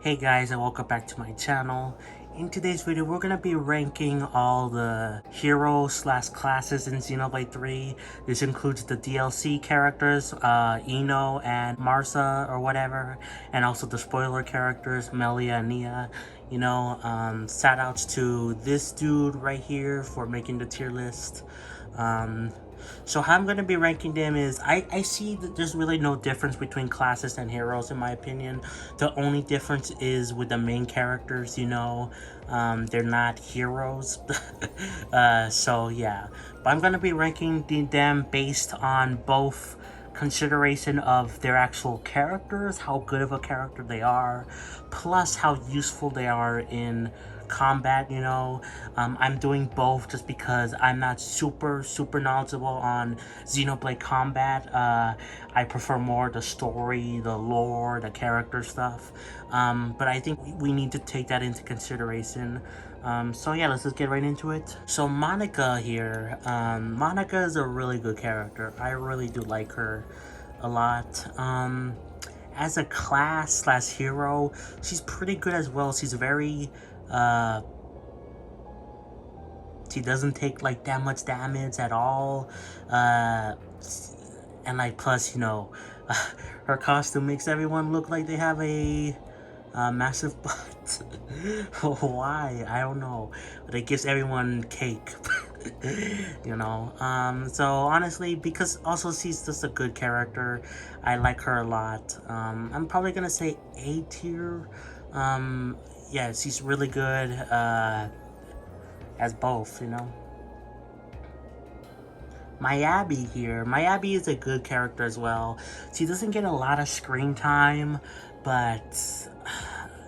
Hey guys, and welcome back to my channel. In today's video, we're gonna be ranking all the heroes slash classes in Xenoblade 3. This includes the DLC characters, Ino and Marsa or whatever, and also the spoiler characters, Melia and Nia. Shout outs to this dude right here for making the tier list. So how I'm going to be ranking them is, I see that there's really no difference between classes and heroes in my opinion. The only difference is with the main characters, they're not heroes. So yeah, but I'm going to be ranking them based on both consideration of their actual characters, how good of a character they are, plus how useful they are in combat. I'm doing both just because I'm not super knowledgeable on Xenoblade combat. I prefer more the story, the lore, the character stuff, but I think we need to take that into consideration. So yeah, let's just get right into it. So Monica here, Monica is a really good character. I really do like her a lot. As a class slash hero, she's pretty good as well. She's very she doesn't take like that much damage at all, and like plus her costume makes everyone look like they have a massive butt. Why? I don't know, but it gives everyone cake. So honestly, because also she's just a good character, I like her a lot. I'm probably gonna say A tier. Yeah, she's really good as both. Mayabby here. Mayabby is a good character as well. She doesn't get a lot of screen time, but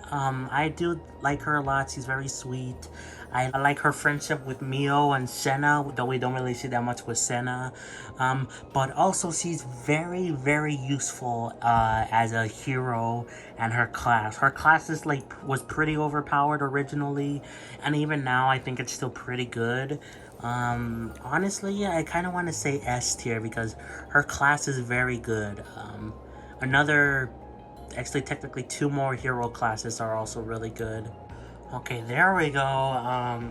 I do like her a lot. She's very sweet. I like her friendship with Mio and Senna, though we don't really see that much with Senna. But also she's very useful as a hero and her class. Her class was pretty overpowered originally, and even now I think it's still pretty good. Honestly, I kind of want to say S tier because her class is very good. Actually technically two more hero classes are also really good. Okay, there we go. Oh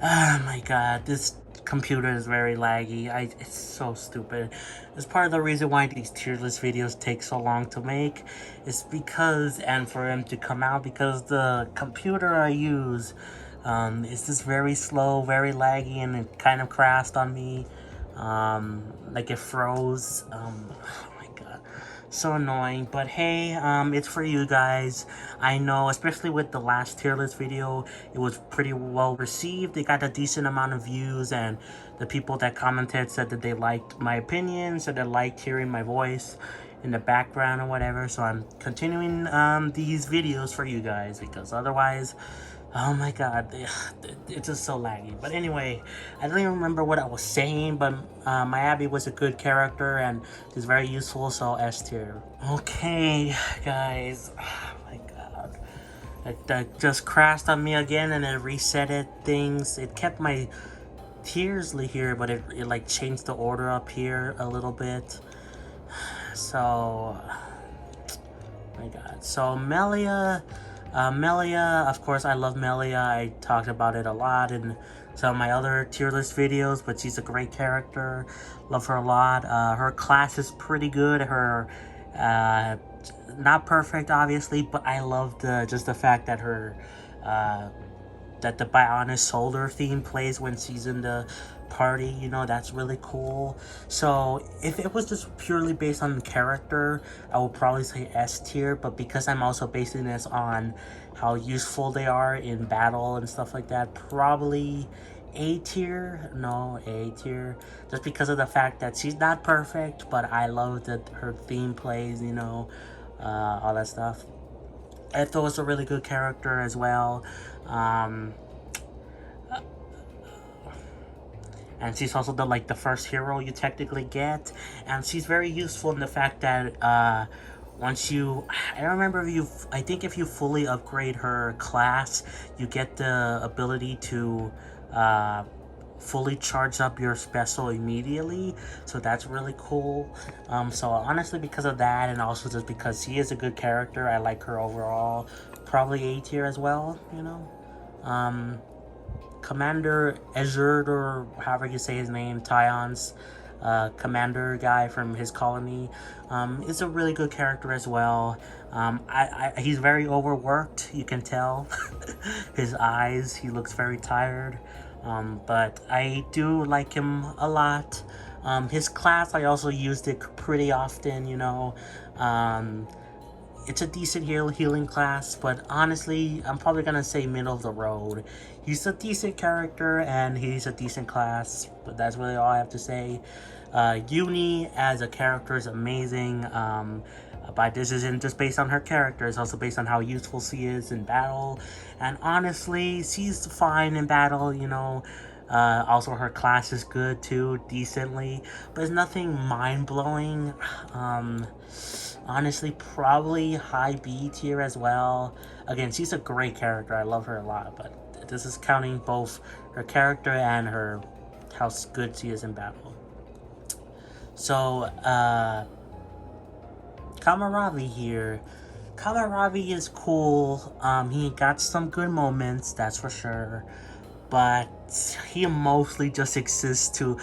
my god, this computer is very laggy. It's so stupid. It's part of the reason why these tier list videos take so long to make. It's because, and for them to come out, because the computer I use is just very slow, very laggy, and it kind of crashed on me. Like it froze. Oh my god, so annoying. But hey, it's for you guys. I know, especially with the last tier list video, it was pretty well received. It got a decent amount of views, and the people that commented said that they liked my opinion, said they liked hearing my voice in the background or whatever. So I'm continuing these videos for you guys, because otherwise, oh my god, it's just so laggy. But anyway, I don't even remember what I was saying, but Mayabby was a good character and she's very useful, so S tier. Okay, guys, oh my god. That just crashed on me again and it reset things. It kept my tiers here, but it like changed the order up here a little bit. So, oh my god. So Melia, of course, I love Melia. I talked about it a lot in some of my other tier list videos, but she's a great character. Love her a lot. Her class is pretty good. Her, not perfect, obviously, but I love just the fact that her, that the Bionis Shoulder theme plays when she's in the party. That's really cool. So if it was just purely based on the character, I would probably say S tier, but because I'm also basing this on how useful they are in battle and stuff like that, probably A tier. No, A tier, just because of the fact that she's not perfect, but I love that her theme plays, all that stuff. Etho is a really good character as well. And she's also the first hero you technically get, and she's very useful in the fact that once you, I don't remember I think if you fully upgrade her class, you get the ability to fully charge up your special immediately, so that's really cool. So honestly, because of that, and also just because she is a good character, I like her overall. Probably A tier as well, you know. Commander Ezard, or however you say his name, Tyon's commander guy from his colony, is a really good character as well. He's very overworked, you can tell. His eyes, he looks very tired. But I do like him a lot. His class, I also used it pretty often, you know. It's a decent healing class, but honestly, I'm probably gonna say middle of the road. He's a decent character and he's a decent class, but that's really all I have to say. Uni as a character is amazing, but this isn't just based on her character, it's also based on how useful she is in battle. And honestly, she's fine in battle, you know. Also, her class is good too, decently, but it's nothing mind-blowing. Honestly, probably high B tier as well. Again, she's a great character, I love her a lot, but this is counting both her character and her how good she is in battle. So, Kamaravi here. Kamaravi is cool. He got some good moments, that's for sure. But he mostly just exists to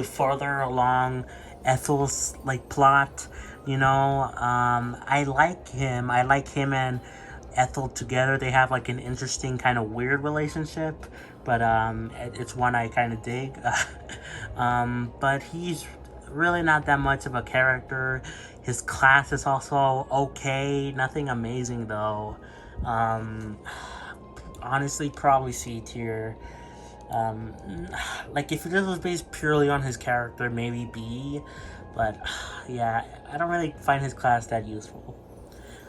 further along Ethel's like plot, you know. I like him and Ethel together. They have like an interesting kind of weird relationship, but it's one I kind of dig. But he's really not that much of a character. His class is also okay, nothing amazing though. Honestly, probably C tier. Like if this was based purely on his character, maybe B, but yeah, I don't really find his class that useful.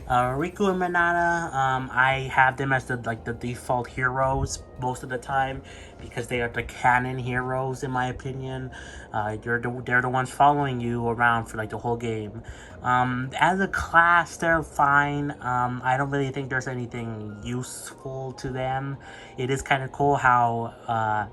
Riku and Minata, I have them as the default heroes most of the time because they are the canon heroes in my opinion. They're the ones following you around for like the whole game. As a class, they're fine. I don't really think there's anything useful to them. It is kind of cool how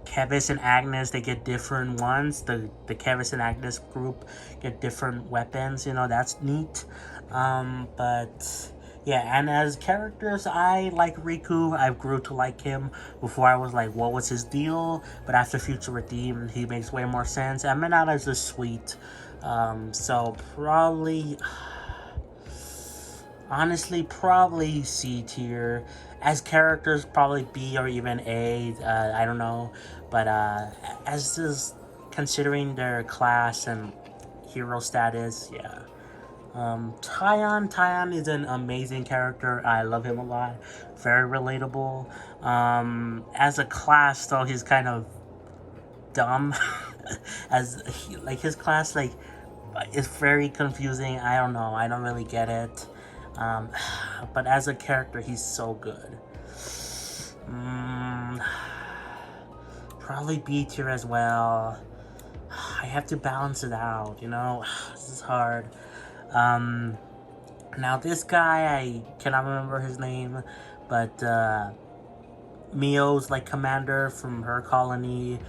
Kevis and Agnes, they get different ones. The Kevis and Agnes group get different weapons, you know, that's neat. But yeah, and as characters, I like Riku. I grew to like him. Before I was like, what was his deal? But after Future Redeemed, he makes way more sense. And Minata is just sweet. So probably, honestly, probably C tier. As characters, probably B or even A. I don't know, but as is considering their class and hero status, yeah. Tyon is an amazing character. I love him a lot. Very relatable. As a class, though, he's kind of dumb. His class, like, is very confusing. I don't know. I don't really get it. But as a character, he's so good. Probably B tier as well. I have to balance it out, you know? This is hard. Now this guy, I cannot remember his name, but Mio's like commander from her colony,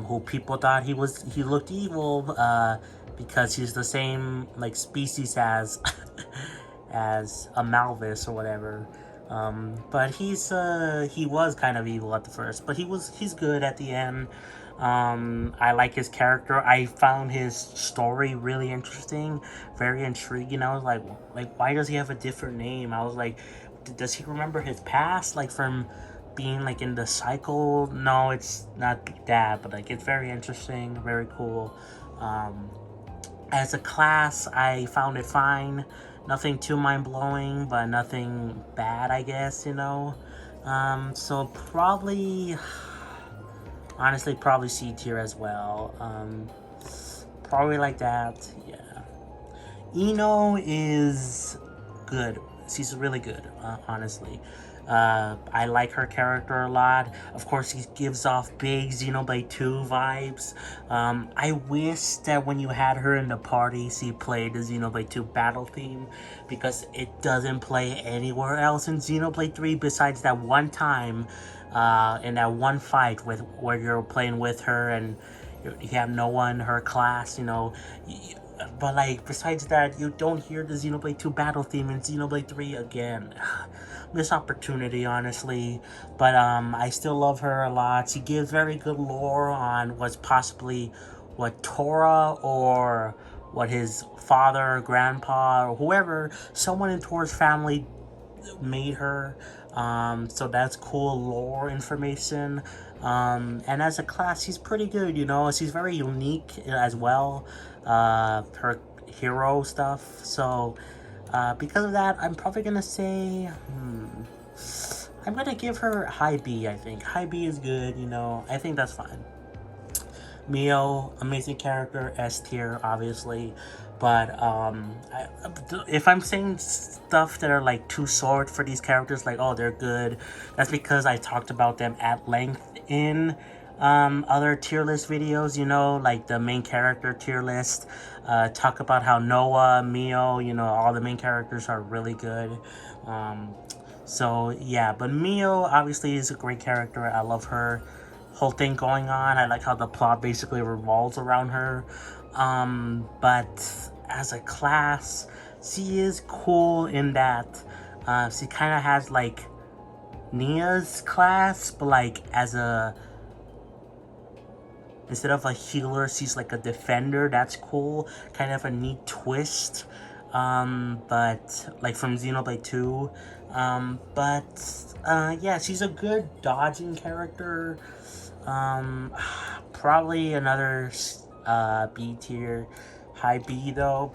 who people thought he looked evil, because he's the same like species as as a Malvis or whatever. But he was kind of evil at the first, but he's good at the end. I like his character. I found his story really interesting, very intriguing. I was like, why does he have a different name? I was like, does he remember his past, like from being like in the cycle? No, it's not that, but like it's very interesting, very cool. As a class, I found it fine. Nothing too mind-blowing, but nothing bad, I guess, you know. So probably, honestly, probably C tier as well. Probably like that, yeah. Ino is good. She's really good, honestly. I like her character a lot. Of course, he gives off big Xenoblade 2 vibes. I wish that when you had her in the party, she played the Xenoblade 2 battle theme, because it doesn't play anywhere else in Xenoblade 3 besides that one time, in that one fight where you're playing with her and you have no one in her class, you know. But like, besides that, you don't hear the Xenoblade 2 battle theme in Xenoblade 3 again. Missed opportunity, honestly. But I still love her a lot. She gives very good lore on what's possibly what Tora or what his father, grandpa, or whoever, someone in Tora's family made her. So that's cool lore information. And as a class, she's pretty good, you know. She's very unique as well. Her hero stuff. So because of that, I'm probably gonna say, I'm gonna give her high B, I think. High B is good, you know. I think that's fine. Mio, amazing character, S tier, obviously. But if I'm saying stuff that are like too short for these characters, like, oh, they're good, that's because I talked about them at length in other tier list videos, you know, like the main character tier list. Talk about how Noah, Mio, you know, all the main characters are really good. So yeah, but Mio obviously is a great character. I love her whole thing going on. I like how the plot basically revolves around her. But as a class, she is cool in that she kind of has like Nia's class, but like as a, instead of a healer, she's like a defender. That's cool. Kind of a neat twist. But like from Xenoblade 2. Yeah, she's a good dodging character. Probably another B tier, high B though,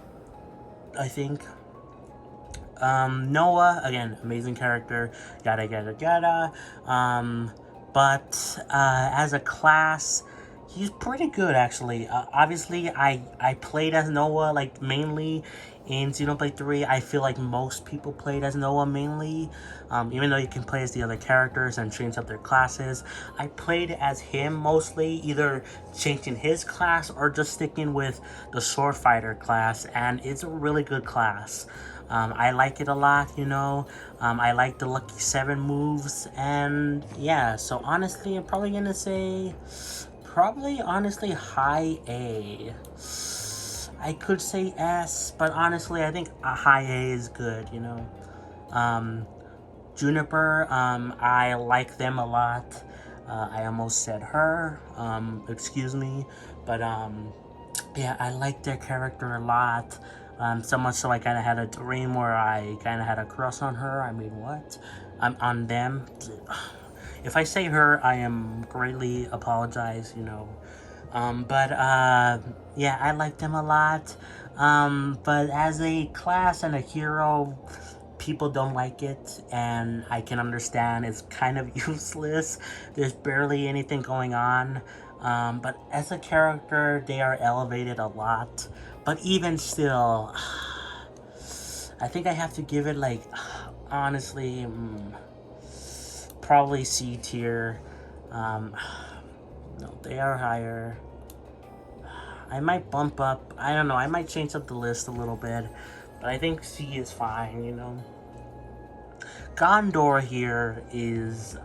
I think. Noah, again, amazing character, yada yada yada. But as a class, he's pretty good actually. Obviously, I played as Noah like mainly in Xenoblade 3. I feel like most people played as Noah mainly, even though you can play as the other characters and change up their classes. I played as him mostly, either changing his class or just sticking with the sword fighter class, and it's a really good class. I like it a lot, you know. I like the Lucky 7 moves, and yeah, so honestly, I'm probably gonna say, honestly, high A. I could say S, but honestly, I think a high A is good, you know. Juniper, I like them a lot. I almost said her, excuse me, but yeah, I like their character a lot. So much so I kind of had a dream where I kind of had a crush on her. I mean, what? I'm on them. If I say her, I am greatly apologize, you know. Yeah, I like them a lot. But as a class and a hero, people don't like it, and I can understand. It's kind of useless. There's barely anything going on. But as a character, they are elevated a lot. But even still, I think I have to give it like, honestly, probably C tier. No, they are higher. I might bump up, I don't know, I might change up the list a little bit, but I think C is fine, you know. Gondor here is,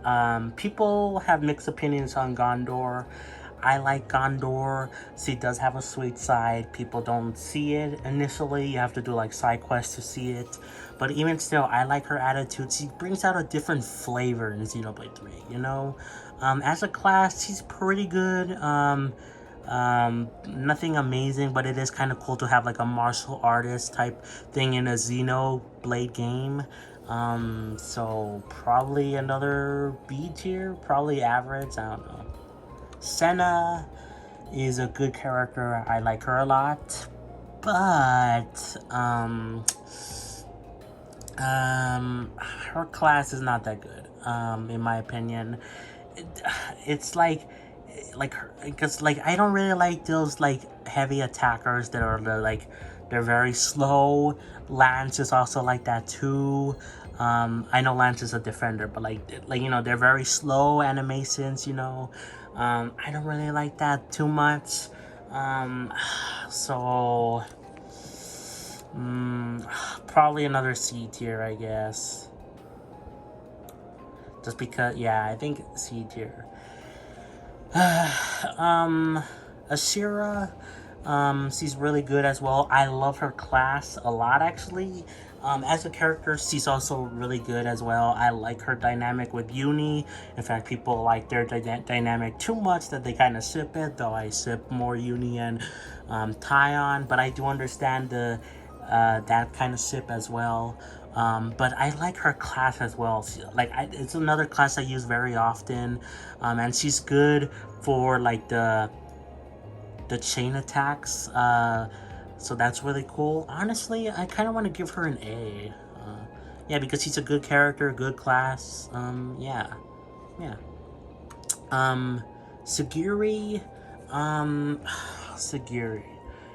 people have mixed opinions on Gondor. I like Gondor. She does have a sweet side. People don't see it initially. You have to do like side quests to see it. But even still, I like her attitude. She brings out a different flavor in Xenoblade 3, you know? As a class, she's pretty good. Nothing amazing, but it is kind of cool to have like a martial artist type thing in a Xenoblade game. So probably another B tier, probably average, I don't know. Senna is a good character. I like her a lot, but her class is not that good. In my opinion, it's like because like I don't really like those like heavy attackers that are like they're very slow. Lance is also like that too. I know Lance is a defender, but like you know, they're very slow animations, you know. I don't really like that too much. So probably another C tier, I guess. Just because, yeah, I think C tier. Ashira, she's really good as well. I love her class a lot, actually. As a character, she's also really good as well. I like her dynamic with Uni. In fact, people like their dynamic too much that they kind of sip it, though I sip more Uni and Tyon. But I do understand the that kind of sip as well. But I like her class as well. It's another class I use very often, and she's good for like the chain attacks. So that's really cool. Honestly, I kind of want to give her an A. Yeah, because she's a good character, good class. Yeah, yeah. Sagiri, Sagiri.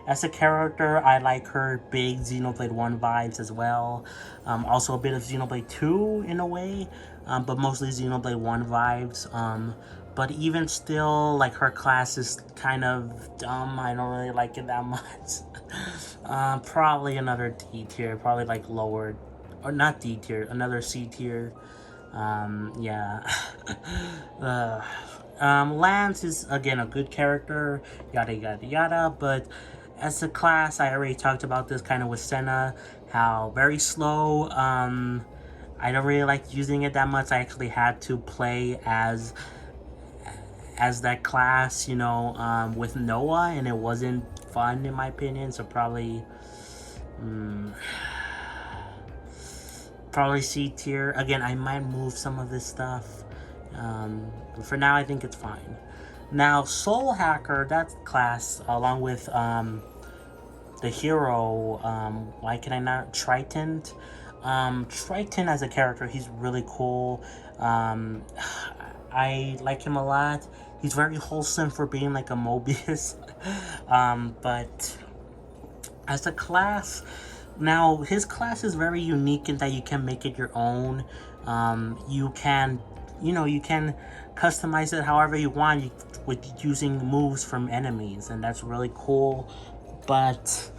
As a character, I like her big Xenoblade 1 vibes as well. Also a bit of Xenoblade 2 in a way, but mostly Xenoblade 1 vibes. But even still, like, her class is kind of dumb. I don't really like it that much. Probably another D tier, probably like lower, or not D tier, another C tier. Yeah. Lance is, again, a good character, yada yada yada, but as a class, I already talked about this kind of with Senna, how very slow. I don't really like using it that much. I actually had to play as that class, you know, with Noah, and it wasn't fun in my opinion, so probably probably C tier. Again, I might move some of this stuff. But for now, I think it's fine. Now, Soul Hacker, that class, along with the hero, why can I not? Triton. Triton as a character, he's really cool. I like him a lot. He's very wholesome for being like a Mobius. But as a class, now his class is very unique in that you can make it your own. You can customize it however you want with using moves from enemies, and that's really cool. But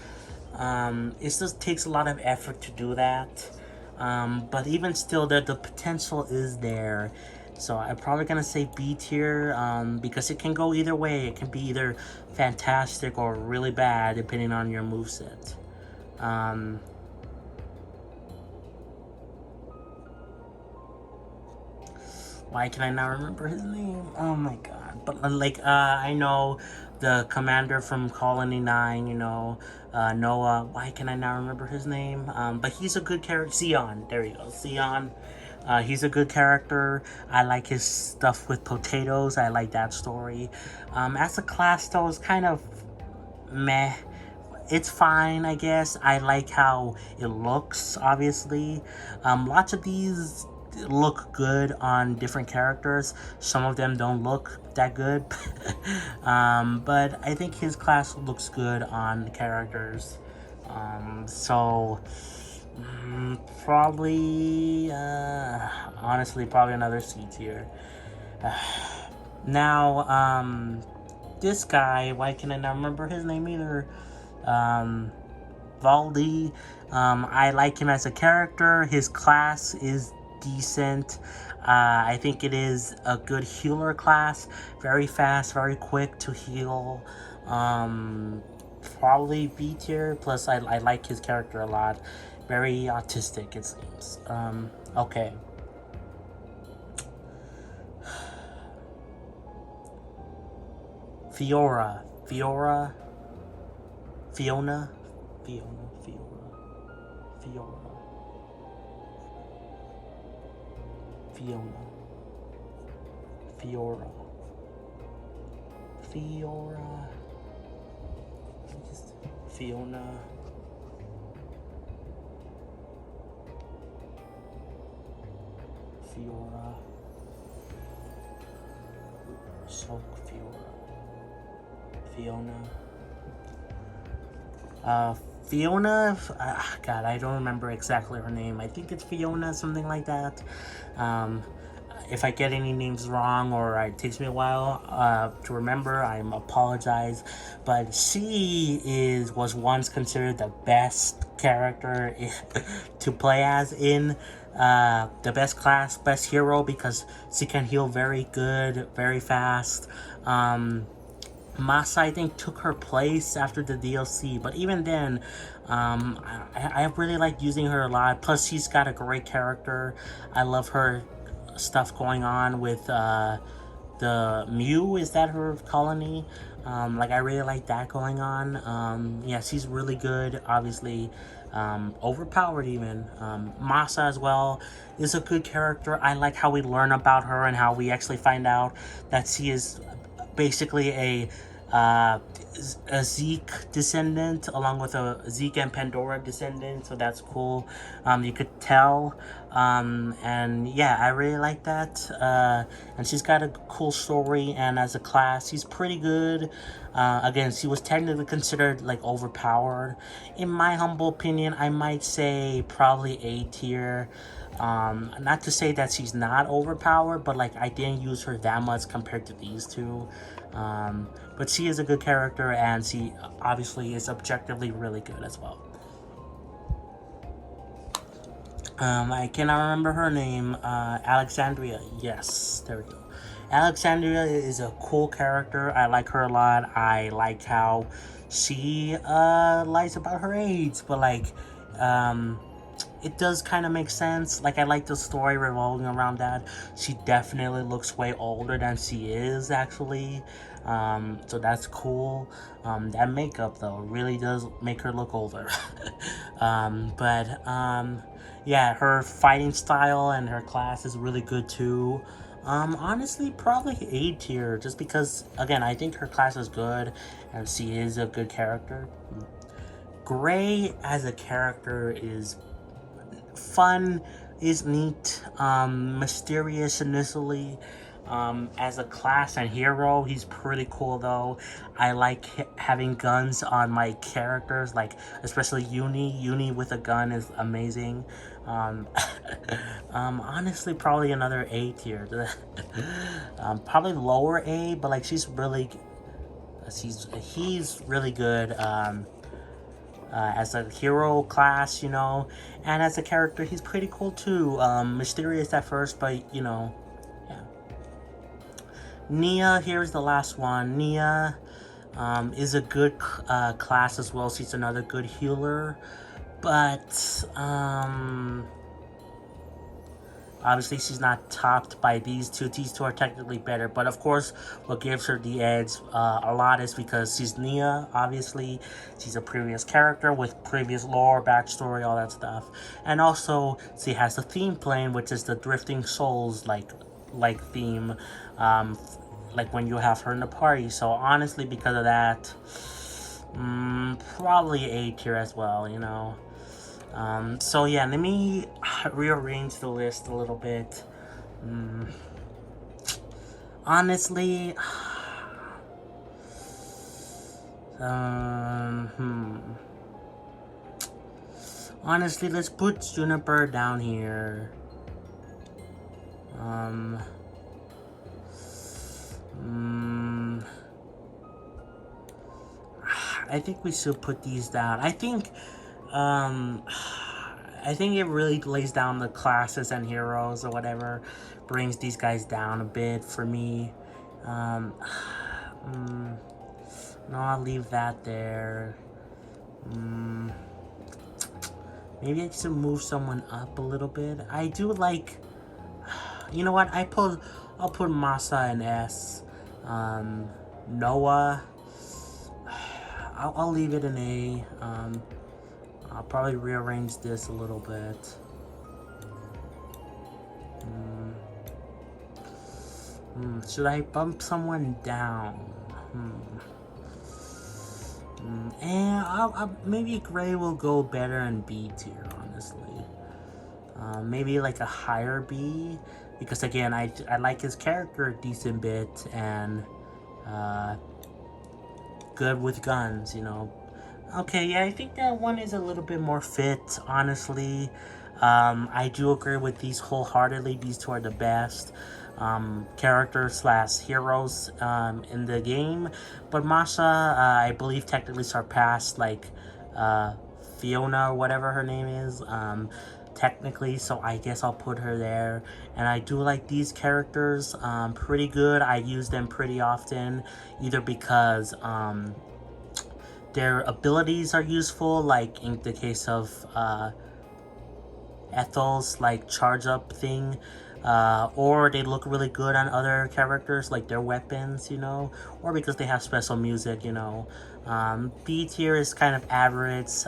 it just takes a lot of effort to do that. But even still, the potential is there. So I'm probably gonna say B tier, because it can go either way. It can be either fantastic or really bad depending on your moveset. Why can I not remember his name? Oh my god. But like, I know the commander from Colony 9, you know, Noah. Why can I not remember his name? But he's a good character. Xion. There you go. Xion. He's a good character. I like his stuff with potatoes. I like that story. As a class, though, it's kind of meh. It's fine, I guess. I like how it looks, obviously. Lots of these look good on different characters. Some of them don't look that good. But I think his class looks good on characters. So probably, honestly, probably another C tier. Now, this guy, why can I not remember his name either? Valdi. I like him as a character. His class is decent. I think it is a good healer class. Very fast, very quick to heal. Probably B tier. Plus, I like his character a lot. Very autistic, it seems. Okay. Fiona. Fiona. Fiona. Fiona, God, I don't remember exactly her name. I think it's Fiona, something like that. Um, if I get any names wrong or it takes me a while to remember, I apologize. But she was once considered the best character to play as in the best class, best hero, because she can heal very good, very fast. Masa, I think, took her place after the DLC, but even then, I really like using her a lot. Plus, she's got a great character. I love her stuff going on with the Mew. Is that her colony? Like, I really like that going on. Yeah, she's really good, obviously. Overpowered even. Masa as well is a good character. I like how we learn about her and how we actually find out that she is basically uh, a Zeke descendant, along with a Zeke and Pandora descendant, so that's cool. You could tell, and yeah, I really like that. And she's got a cool story, and as a class, she's pretty good. Again, she was technically considered like overpowered. In my humble opinion, I might say probably A tier. Not to say that she's not overpowered, but like I didn't use her that much compared to these two. But she is a good character, and she obviously is objectively really good as well. I cannot remember her name. Alexandria. Yes, there we go. Alexandria is a cool character. I like her a lot. I like how she lies about her age, but like, it does kind of make sense. Like, I like the story revolving around that. She definitely looks way older than she is, actually. So that's cool. That makeup, though, really does make her look older. Yeah, her fighting style and her class is really good, too. Honestly, probably A tier, just because, again, I think her class is good, and she is a good character. Gray as a character is fun, is neat, mysterious initially. As a class and hero, he's pretty cool though. I like having guns on my characters, like especially Uni. Uni with a gun is amazing. Honestly, probably another A tier. Probably lower A, but like he's really good. As a hero class, and as a character, he's pretty cool too. Mysterious at first, but yeah. Nia, here's the last one. Nia is a good class as well. She's another good healer, but obviously, she's not topped by these two. These two are technically better, but of course, what gives her the edge a lot is because she's Nia, obviously. She's a previous character with previous lore, backstory, all that stuff. And also, she has a theme playing, which is the Drifting Souls like theme, like when you have her in the party. So honestly, because of that, probably A tier as well, So yeah, let me rearrange the list a little bit. Honestly, honestly, let's put Juniper down here. I think we should put these down. I think it really lays down the classes and heroes or whatever, brings these guys down a bit for me. No, I'll leave that there. Maybe I should move someone up a little bit. I do like, you know what? I'll put Masa in S. Noah, I'll leave it in A. I'll probably rearrange this a little bit. Should I bump someone down? And maybe Gray will go better in B tier, honestly. Maybe like a higher B, because again, I like his character a decent bit, and good with guns, Okay, yeah, I think that one is a little bit more fit, honestly. I do agree with these wholeheartedly. These two are the best characters slash heroes in the game. But Masha, I believe, technically surpassed like uh, Fiona or whatever her name is. Technically, so I guess I'll put her there. And I do like these characters pretty good. I use them pretty often, either because their abilities are useful, like in the case of Ethel's like charge up thing, or they look really good on other characters, like their weapons, you know, or because they have special music, you know. B tier is kind of average,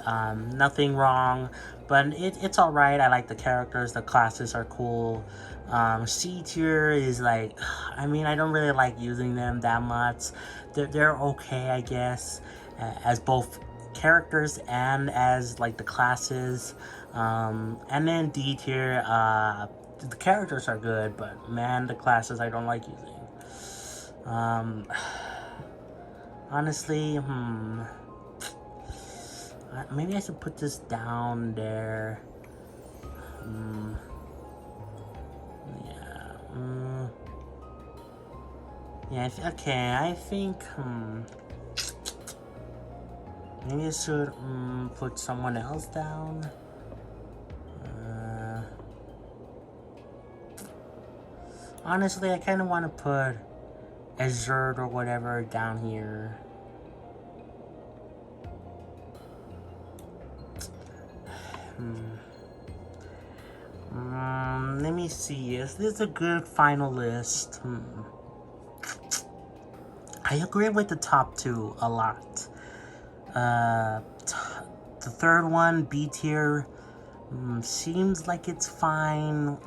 nothing wrong, but it's alright. I like the characters, the classes are cool. C tier is like, I mean, I don't really like using them that much. They're okay, I guess, as both characters and as like the classes. And then D tier, the characters are good, but man, the classes I don't like using. Honestly, maybe I should put this down there. Yeah. Yeah. Okay. I think. Maybe I should put someone else down. Honestly, I kind of want to put Azure or whatever down here. Let me see. Is this a good final list? I agree with the top two a lot. The third one, B tier, seems like it's fine.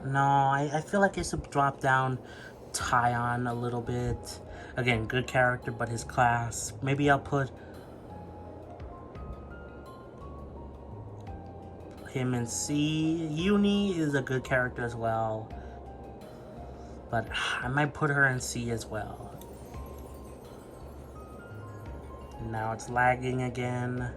No, I feel like it should drop down Tyon a little bit. Again, good character, but his class. Maybe I'll put him in C. Uni is a good character as well, but I might put her in C as well. Now it's lagging again.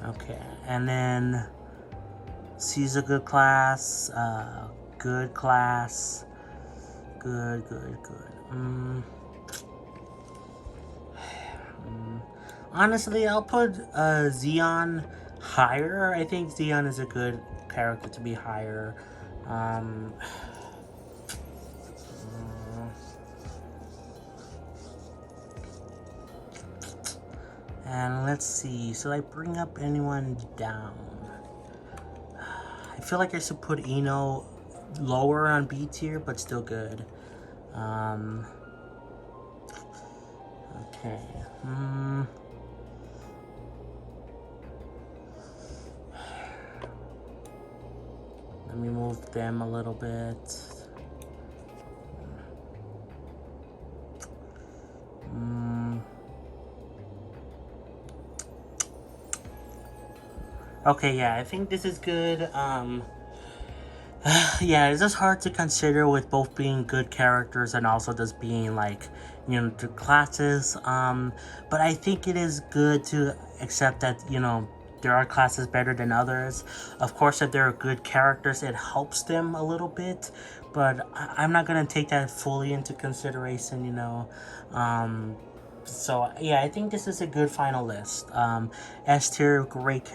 Okay, and then C's a good class, good class, good. Honestly, I'll put Xeon higher. I think Xeon is a good character to be higher. And let's see, should I bring up anyone down? I feel like I should put Eno lower on B tier, but still good. Okay. Let me move them a little bit. Okay, yeah, I think this is good. Yeah, it's just hard to consider with both being good characters and also just being like, you know, the classes. But I think it is good to accept that, you know, there are classes better than others. Of course, if there are good characters, it helps them a little bit. But I'm not gonna take that fully into consideration, you know. So yeah, I think this is a good final list. S tier, great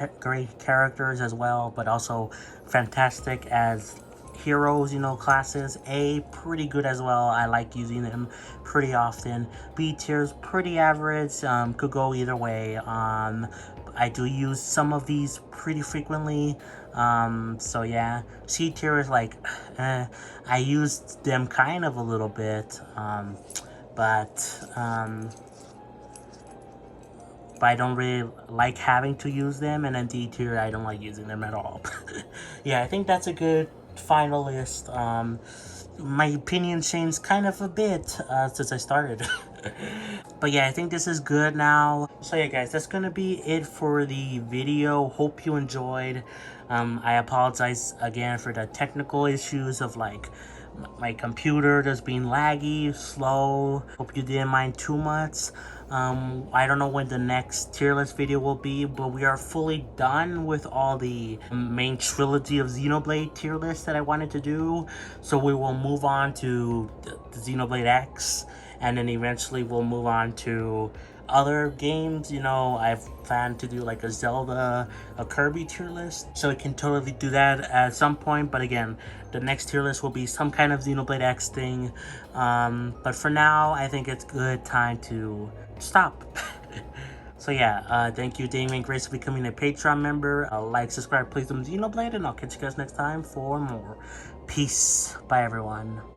characters as well, but also fantastic as heroes, you know, classes. A, pretty good as well. I like using them pretty often. B tier's pretty average. Could go either way. I do use some of these pretty frequently. So yeah, C tier is like, I used them kind of a little bit. But I don't really like having to use them, and then D tier, I don't like using them at all. Yeah, I think that's a good final list. My opinion changed kind of a bit since I started. But yeah, I think this is good now. So yeah, guys, that's gonna be it for the video. Hope you enjoyed. I apologize again for the technical issues of like my computer just being laggy, slow. Hope you didn't mind too much. I don't know when the next tier list video will be, but we are fully done with all the main trilogy of Xenoblade tier lists that I wanted to do. So we will move on to the Xenoblade X, and then eventually we'll move on to other games. You know, I've planned to do like a Zelda, a Kirby tier list, so we can totally do that at some point. But again, the next tier list will be some kind of Xenoblade X thing. But for now, I think it's good time to stop. So yeah, thank you, Damien Grace, for becoming a Patreon member. Like, subscribe, play some Xenoblade, and I'll catch you guys next time for more. Peace. Bye, everyone.